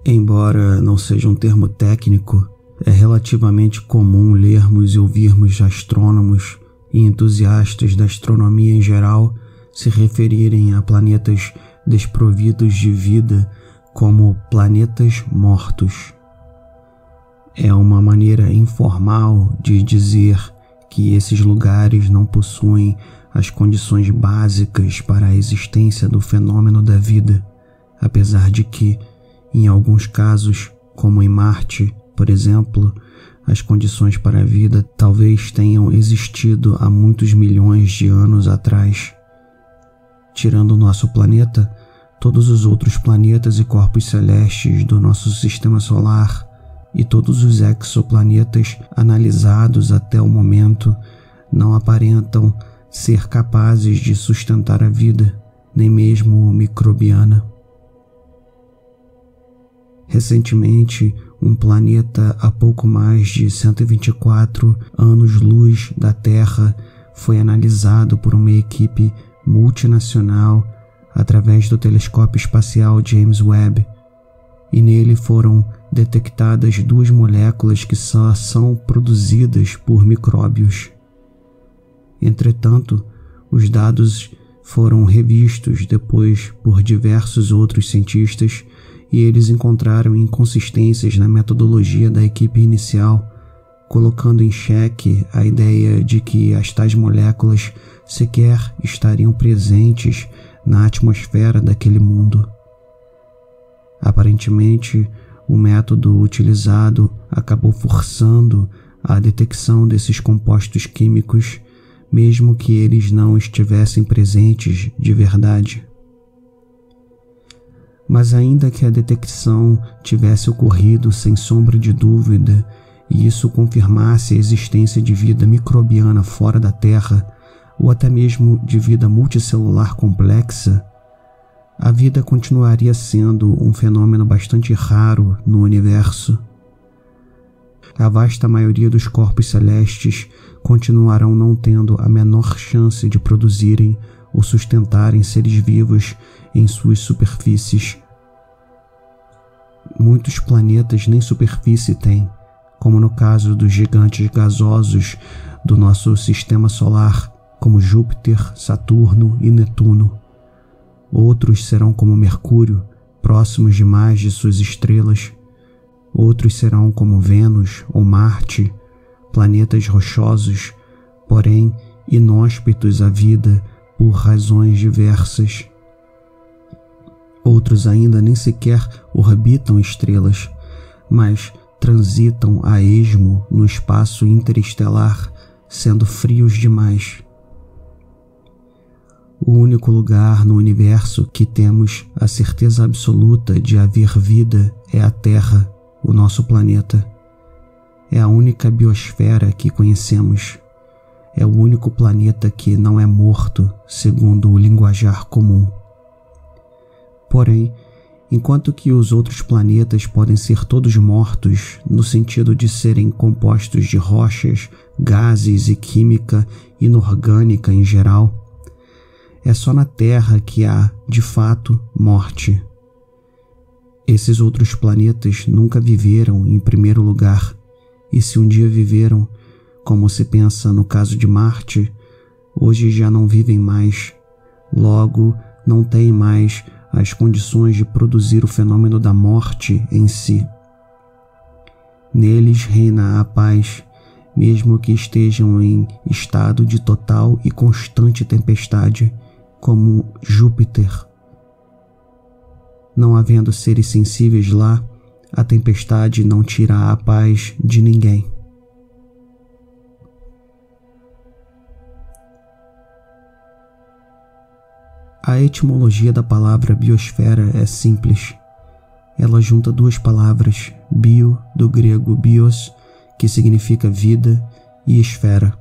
Embora não seja um termo técnico, é relativamente comum lermos e ouvirmos astrônomos e entusiastas da astronomia em geral se referirem a planetas desprovidos de vida como planetas mortos. É uma maneira informal de dizer que esses lugares não possuem as condições básicas para a existência do fenômeno da vida, apesar de que, em alguns casos, como em Marte, por exemplo, as condições para a vida talvez tenham existido há muitos milhões de anos atrás. Tirando o nosso planeta, todos os outros planetas e corpos celestes do nosso sistema solar e todos os exoplanetas analisados até o momento não aparentam ser capazes de sustentar a vida, nem mesmo microbiana. Recentemente, um planeta a pouco mais de 124 anos-luz da Terra foi analisado por uma equipe multinacional através do telescópio espacial James Webb, e nele foram detectadas 2 moléculas que só são produzidas por micróbios. Entretanto, os dados foram revistos depois por diversos outros cientistas e eles encontraram inconsistências na metodologia da equipe inicial, colocando em xeque a ideia de que as tais moléculas sequer estariam presentes na atmosfera daquele mundo. Aparentemente, o método utilizado acabou forçando a detecção desses compostos químicos, mesmo que eles não estivessem presentes de verdade. Mas ainda que a detecção tivesse ocorrido sem sombra de dúvida e isso confirmasse a existência de vida microbiana fora da Terra, ou até mesmo de vida multicelular complexa, a vida continuaria sendo um fenômeno bastante raro no universo. A vasta maioria dos corpos celestes continuarão não tendo a menor chance de produzirem ou sustentarem seres vivos em suas superfícies. Muitos planetas nem superfície têm, como no caso dos gigantes gasosos do nosso sistema solar, como Júpiter, Saturno e Netuno. Outros serão como Mercúrio, próximos demais de suas estrelas. Outros serão como Vênus ou Marte, planetas rochosos, porém inóspitos à vida por razões diversas. Outros ainda nem sequer orbitam estrelas, mas transitam a esmo no espaço interestelar, sendo frios demais. O único lugar no universo que temos a certeza absoluta de haver vida é a Terra, o nosso planeta. É a única biosfera que conhecemos. É o único planeta que não é morto, segundo o linguajar comum. Porém, enquanto que os outros planetas podem ser todos mortos, no sentido de serem compostos de rochas, gases e química inorgânica em geral, é só na Terra que há, de fato, morte. Esses outros planetas nunca viveram em primeiro lugar, e se um dia viveram, como se pensa no caso de Marte, hoje já não vivem mais, logo não têm mais as condições de produzir o fenômeno da morte em si. Neles reina a paz, mesmo que estejam em estado de total e constante tempestade, como Júpiter. Não havendo seres sensíveis lá, a tempestade não tira a paz de ninguém. A etimologia da palavra biosfera é simples. Ela junta 2 palavras, bio, do grego bios, que significa vida, e esfera.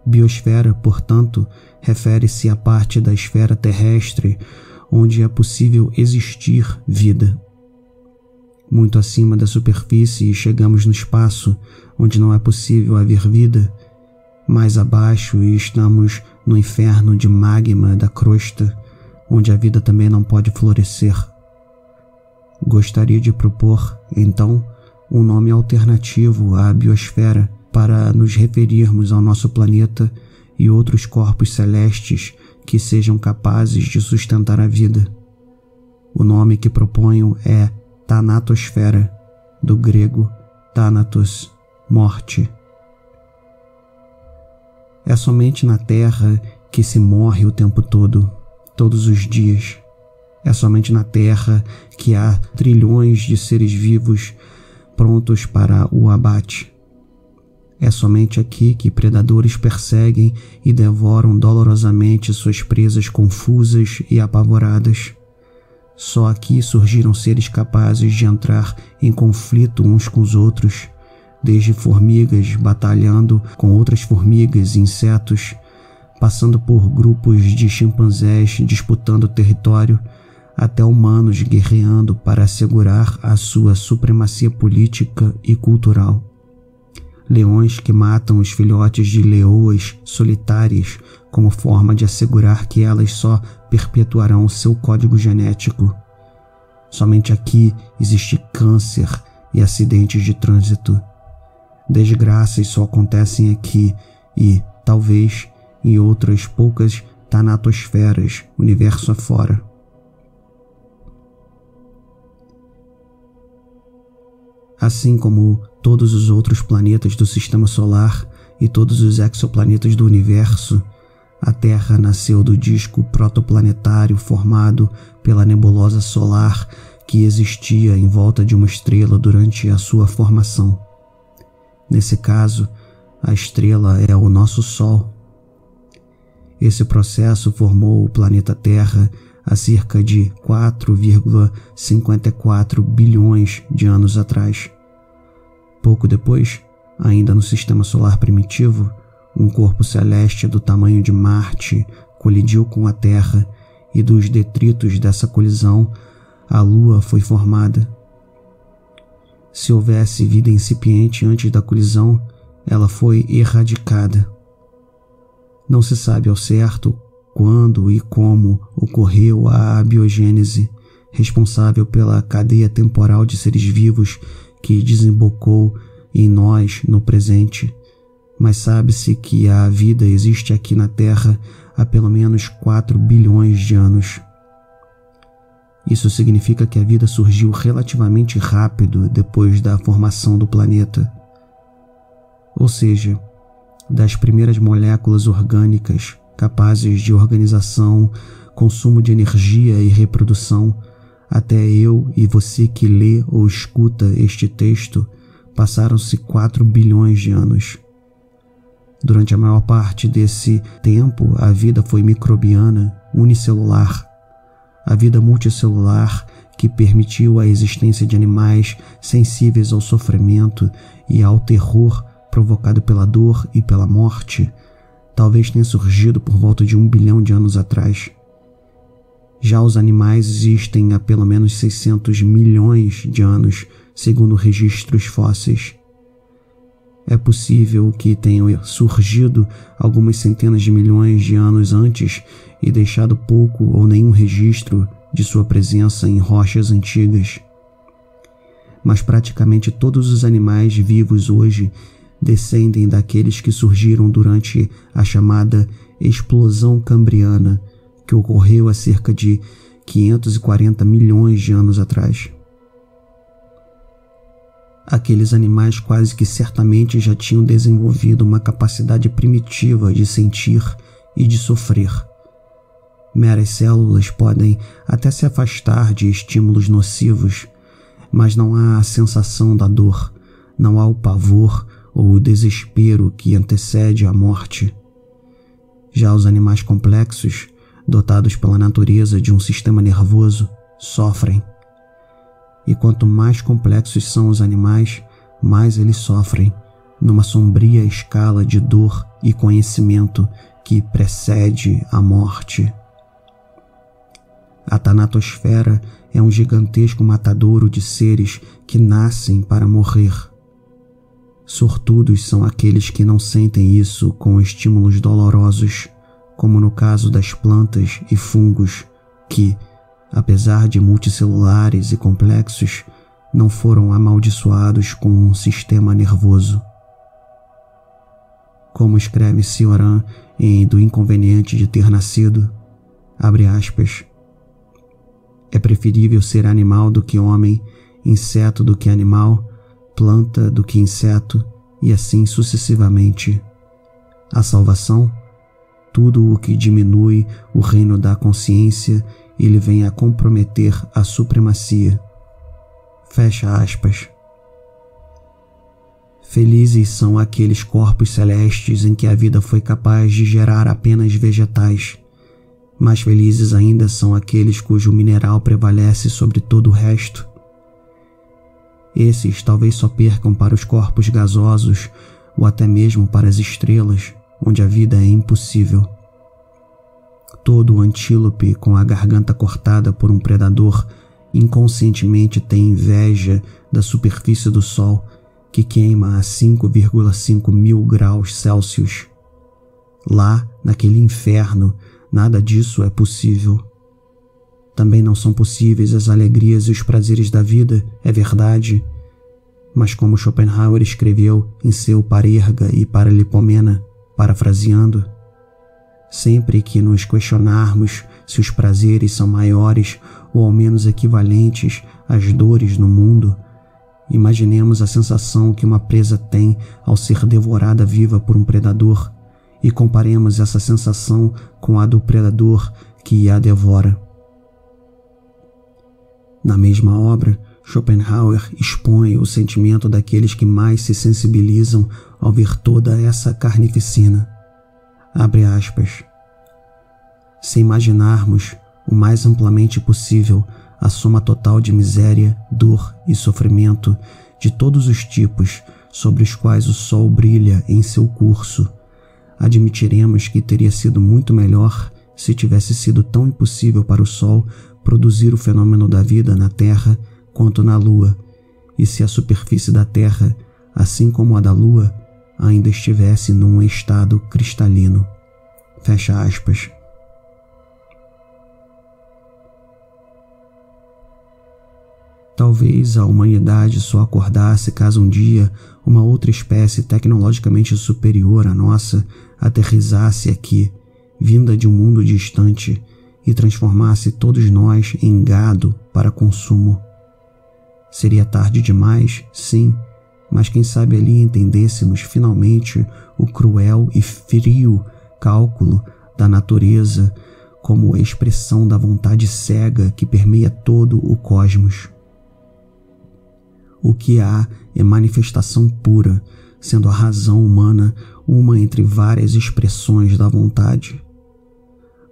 Biosfera, portanto, refere-se à parte da esfera terrestre onde é possível existir vida. Muito acima da superfície chegamos no espaço, onde não é possível haver vida. Mais abaixo estamos no inferno de magma da crosta, onde a vida também não pode florescer. Gostaria de propor, então, um nome alternativo à biosfera para nos referirmos ao nosso planeta e outros corpos celestes que sejam capazes de sustentar a vida. O nome que proponho é Thanatosfera, do grego Thanatos, morte. É somente na Terra que se morre o tempo todo, todos os dias. É somente na Terra que há trilhões de seres vivos prontos para o abate. É somente aqui que predadores perseguem e devoram dolorosamente suas presas confusas e apavoradas. Só aqui surgiram seres capazes de entrar em conflito uns com os outros, desde formigas batalhando com outras formigas e insetos, passando por grupos de chimpanzés disputando território, até humanos guerreando para assegurar a sua supremacia política e cultural. Leões que matam os filhotes de leoas solitárias como forma de assegurar que elas só perpetuarão seu código genético. Somente aqui existe câncer e acidentes de trânsito. Desgraças só acontecem aqui e, talvez, em outras poucas tanatosferas, universo afora. Assim como todos os outros planetas do Sistema Solar e todos os exoplanetas do universo, a Terra nasceu do disco protoplanetário formado pela nebulosa solar que existia em volta de uma estrela durante a sua formação. Nesse caso, a estrela é o nosso Sol. Esse processo formou o planeta Terra há cerca de 4,54 bilhões de anos atrás. Pouco depois, ainda no Sistema Solar primitivo, um corpo celeste do tamanho de Marte colidiu com a Terra e dos detritos dessa colisão, a Lua foi formada. Se houvesse vida incipiente antes da colisão, ela foi erradicada. Não se sabe ao certo quando e como ocorreu a abiogênese, responsável pela cadeia temporal de seres vivos que desembocou em nós no presente, mas sabe-se que a vida existe aqui na Terra há pelo menos 4 bilhões de anos. Isso significa que a vida surgiu relativamente rápido depois da formação do planeta. Ou seja, das primeiras moléculas orgânicas capazes de organização, consumo de energia e reprodução, até eu e você que lê ou escuta este texto, passaram-se 4 bilhões de anos. Durante a maior parte desse tempo, a vida foi microbiana, unicelular. A vida multicelular que permitiu a existência de animais sensíveis ao sofrimento e ao terror provocado pela dor e pela morte, talvez tenha surgido por volta de 1 bilhão de anos atrás. Já os animais existem há pelo menos 600 milhões de anos, segundo registros fósseis. É possível que tenham surgido algumas centenas de milhões de anos antes e deixado pouco ou nenhum registro de sua presença em rochas antigas. Mas praticamente todos os animais vivos hoje descendem daqueles que surgiram durante a chamada explosão cambriana, que ocorreu há cerca de 540 milhões de anos atrás. Aqueles animais quase que certamente já tinham desenvolvido uma capacidade primitiva de sentir e de sofrer. Meras células podem até se afastar de estímulos nocivos, mas não há a sensação da dor, não há o pavor ou o desespero que antecede a morte. Já os animais complexos, dotados pela natureza de um sistema nervoso, sofrem. E quanto mais complexos são os animais, mais eles sofrem, numa sombria escala de dor e conhecimento que precede a morte. A Thanatosfera é um gigantesco matadouro de seres que nascem para morrer. Sortudos são aqueles que não sentem isso com estímulos dolorosos, como no caso das plantas e fungos que, apesar de multicelulares e complexos, não foram amaldiçoados com um sistema nervoso. Como escreve Cioran em Do Inconveniente de Ter Nascido, abre aspas, é preferível ser animal do que homem, inseto do que animal, planta do que inseto, e assim sucessivamente. A salvação, tudo o que diminui o reino da consciência e lhe vem a comprometer a supremacia. Fecha aspas. Felizes são aqueles corpos celestes em que a vida foi capaz de gerar apenas vegetais. Mais felizes ainda são aqueles cujo mineral prevalece sobre todo o resto. Esses talvez só percam para os corpos gasosos ou até mesmo para as estrelas, onde a vida é impossível. Todo antílope com a garganta cortada por um predador inconscientemente tem inveja da superfície do Sol, que queima a 5,5 mil graus Celsius. Lá, naquele inferno, nada disso é possível. Também não são possíveis as alegrias e os prazeres da vida, é verdade. Mas como Schopenhauer escreveu em seu Parerga e Paralipomena, parafraseando, sempre que nos questionarmos se os prazeres são maiores ou ao menos equivalentes às dores no mundo, imaginemos a sensação que uma presa tem ao ser devorada viva por um predador e comparemos essa sensação com a do predador que a devora. Na mesma obra, Schopenhauer expõe o sentimento daqueles que mais se sensibilizam ao ver toda essa carnificina. Abre aspas. Se imaginarmos o mais amplamente possível a soma total de miséria, dor e sofrimento de todos os tipos sobre os quais o sol brilha em seu curso, admitiremos que teria sido muito melhor se tivesse sido tão impossível para o sol produzir o fenômeno da vida na Terra quanto na Lua, e se a superfície da Terra, assim como a da Lua, ainda estivesse num estado cristalino. Fecha aspas. Talvez a humanidade só acordasse caso um dia uma outra espécie tecnologicamente superior à nossa aterrissasse aqui, vinda de um mundo distante, e transformasse todos nós em gado para consumo. Seria tarde demais, sim, mas quem sabe ali entendêssemos finalmente o cruel e frio cálculo da natureza como expressão da vontade cega que permeia todo o cosmos. O que há é manifestação pura, sendo a razão humana uma entre várias expressões da vontade.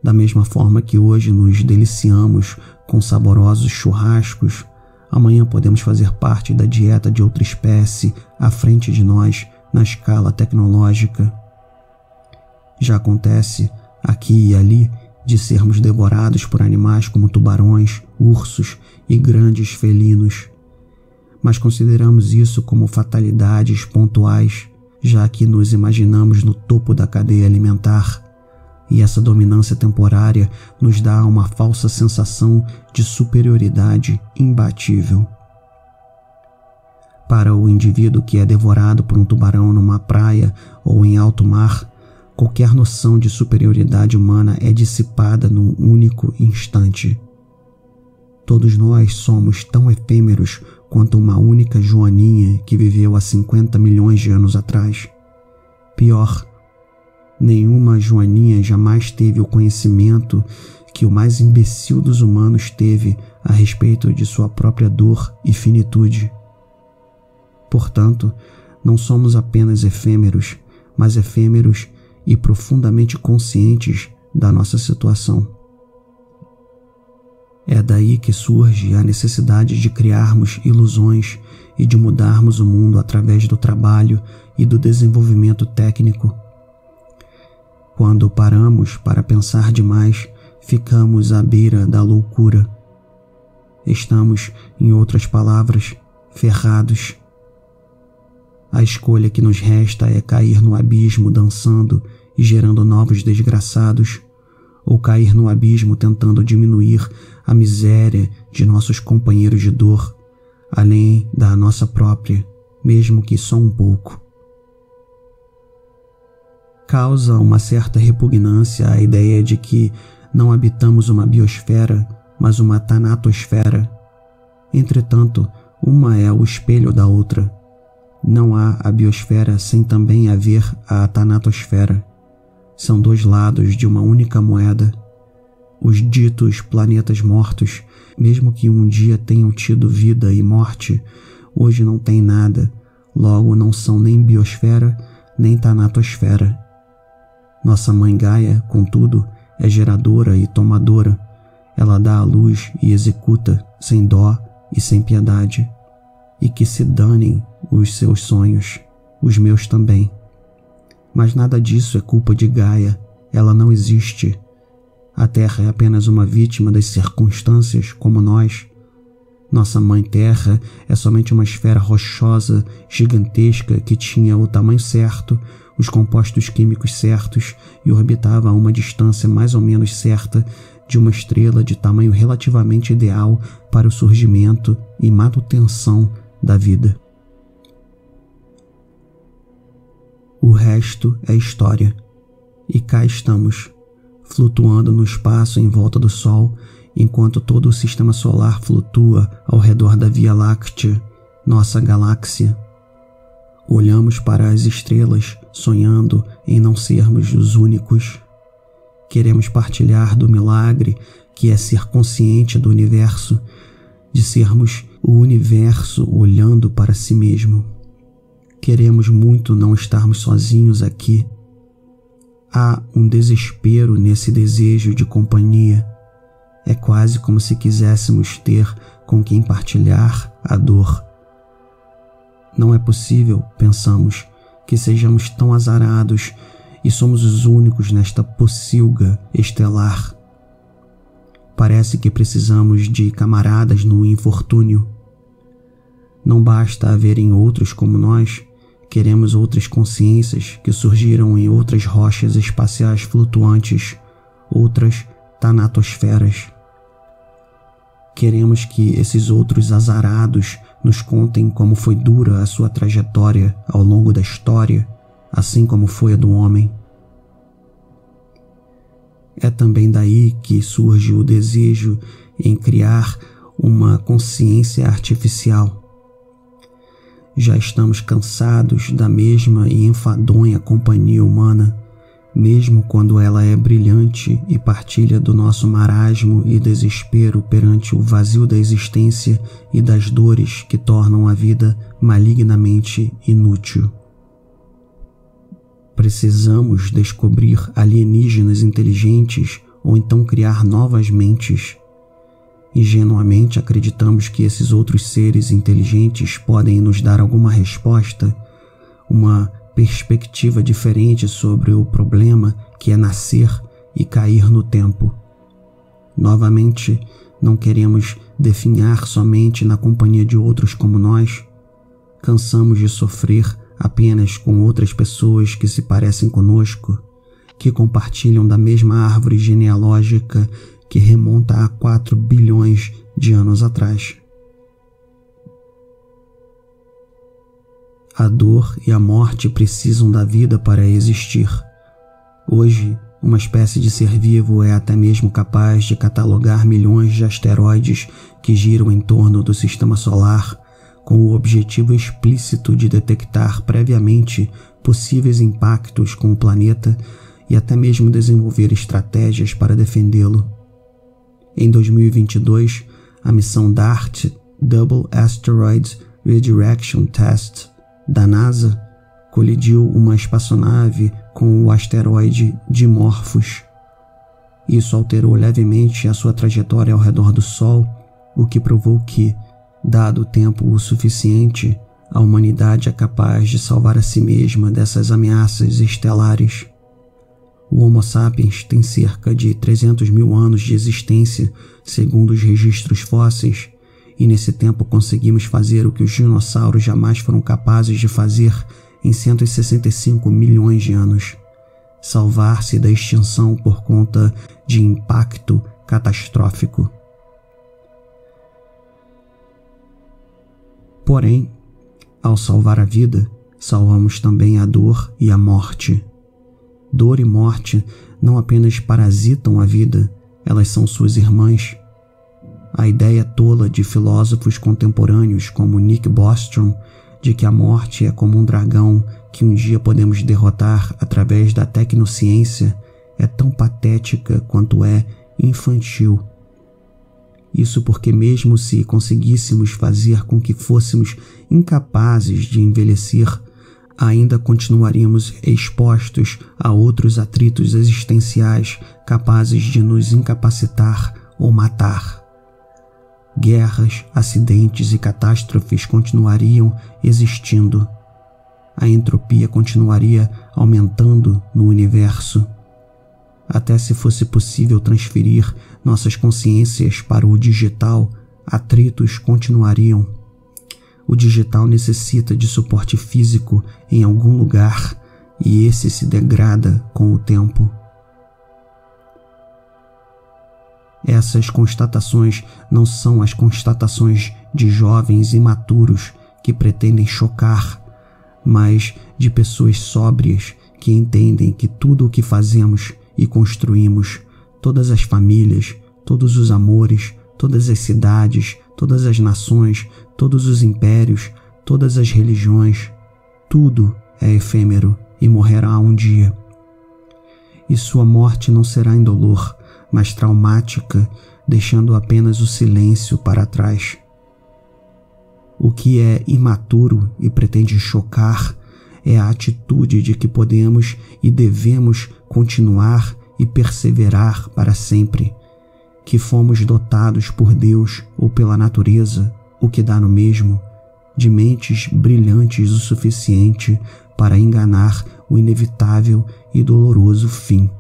Da mesma forma que hoje nos deliciamos com saborosos churrascos, amanhã podemos fazer parte da dieta de outra espécie à frente de nós na escala tecnológica. Já acontece, aqui e ali, de sermos devorados por animais como tubarões, ursos e grandes felinos. Mas consideramos isso como fatalidades pontuais, já que nos imaginamos no topo da cadeia alimentar, e essa dominância temporária nos dá uma falsa sensação de superioridade imbatível. Para o indivíduo que é devorado por um tubarão numa praia ou em alto mar, qualquer noção de superioridade humana é dissipada num único instante. Todos nós somos tão efêmeros quanto uma única joaninha que viveu há 50 milhões de anos atrás. Pior, nenhuma joaninha jamais teve o conhecimento que o mais imbecil dos humanos teve a respeito de sua própria dor e finitude. Portanto, não somos apenas efêmeros, mas efêmeros e profundamente conscientes da nossa situação. É daí que surge a necessidade de criarmos ilusões e de mudarmos o mundo através do trabalho e do desenvolvimento técnico. Quando paramos para pensar demais, ficamos à beira da loucura. Estamos, em outras palavras, ferrados. A escolha que nos resta é cair no abismo dançando e gerando novos desgraçados, ou cair no abismo tentando diminuir a miséria de nossos companheiros de dor, além da nossa própria, mesmo que só um pouco. Causa uma certa repugnância a ideia de que não habitamos uma biosfera, mas uma tanatosfera. Entretanto, uma é o espelho da outra. Não há a biosfera sem também haver a tanatosfera. São dois lados de uma única moeda. Os ditos planetas mortos, mesmo que um dia tenham tido vida e morte, hoje não têm nada, logo não são nem biosfera, nem tanatosfera. Nossa mãe Gaia, contudo, é geradora e tomadora. Ela dá a luz e executa, sem dó e sem piedade. E que se danem os seus sonhos, os meus também. Mas nada disso é culpa de Gaia, ela não existe. A Terra é apenas uma vítima das circunstâncias, como nós. Nossa mãe Terra é somente uma esfera rochosa, gigantesca, que tinha o tamanho certo, os compostos químicos certos e orbitava a uma distância mais ou menos certa de uma estrela de tamanho relativamente ideal para o surgimento e manutenção da vida. O resto é história. E cá estamos, flutuando no espaço em volta do Sol, enquanto todo o sistema solar flutua ao redor da Via Láctea, nossa galáxia. Olhamos para as estrelas, sonhando em não sermos os únicos. Queremos partilhar do milagre que é ser consciente do universo, de sermos o universo olhando para si mesmo. Queremos muito não estarmos sozinhos aqui. Há um desespero nesse desejo de companhia. É quase como se quiséssemos ter com quem partilhar a dor. Não é possível, pensamos, que sejamos tão azarados e somos os únicos nesta pocilga estelar. Parece que precisamos de camaradas no infortúnio. Não basta haverem outros como nós, queremos outras consciências que surgiram em outras rochas espaciais flutuantes, outras tanatosferas. Queremos que esses outros azarados nos contem como foi dura a sua trajetória ao longo da história, assim como foi a do homem. É também daí que surge o desejo em criar uma consciência artificial. Já estamos cansados da mesma e enfadonha companhia humana, mesmo quando ela é brilhante e partilha do nosso marasmo e desespero perante o vazio da existência e das dores que tornam a vida malignamente inútil. Precisamos descobrir alienígenas inteligentes ou então criar novas mentes. Ingenuamente acreditamos que esses outros seres inteligentes podem nos dar alguma resposta, uma perspectiva diferente sobre o problema que é nascer e cair no tempo. Novamente, não queremos definhar somente na companhia de outros como nós. Cansamos de sofrer apenas com outras pessoas que se parecem conosco, que compartilham da mesma árvore genealógica que remonta a 4 bilhões de anos atrás. A dor e a morte precisam da vida para existir. Hoje, uma espécie de ser vivo é até mesmo capaz de catalogar milhões de asteroides que giram em torno do sistema solar, com o objetivo explícito de detectar previamente possíveis impactos com o planeta e até mesmo desenvolver estratégias para defendê-lo. Em 2022, a missão DART, Double Asteroid Redirection Test, da NASA, colidiu uma espaçonave com o asteroide Dimorphos. Isso alterou levemente a sua trajetória ao redor do Sol, o que provou que, dado o tempo o suficiente, a humanidade é capaz de salvar a si mesma dessas ameaças estelares. O Homo sapiens tem cerca de 300 mil anos de existência, segundo os registros fósseis, e nesse tempo conseguimos fazer o que os dinossauros jamais foram capazes de fazer em 165 milhões de anos: salvar-se da extinção por conta de impacto catastrófico. Porém, ao salvar a vida, salvamos também a dor e a morte. Dor e morte não apenas parasitam a vida, elas são suas irmãs. A ideia tola de filósofos contemporâneos como Nick Bostrom de que a morte é como um dragão que um dia podemos derrotar através da tecnociência é tão patética quanto é infantil. Isso porque mesmo se conseguíssemos fazer com que fôssemos incapazes de envelhecer, ainda continuaríamos expostos a outros atritos existenciais capazes de nos incapacitar ou matar. Guerras, acidentes e catástrofes continuariam existindo. A entropia continuaria aumentando no universo. Até se fosse possível transferir nossas consciências para o digital, atritos continuariam. O digital necessita de suporte físico em algum lugar e esse se degrada com o tempo. Essas constatações não são as constatações de jovens imaturos que pretendem chocar, mas de pessoas sóbrias que entendem que tudo o que fazemos e construímos, todas as famílias, todos os amores, todas as cidades, todas as nações, todos os impérios, todas as religiões, tudo é efêmero e morrerá um dia. E sua morte não será indolor, mas traumática, deixando apenas o silêncio para trás. O que é imaturo e pretende chocar é a atitude de que podemos e devemos continuar e perseverar para sempre, que fomos dotados por Deus ou pela natureza, o que dá no mesmo, de mentes brilhantes o suficiente para enganar o inevitável e doloroso fim.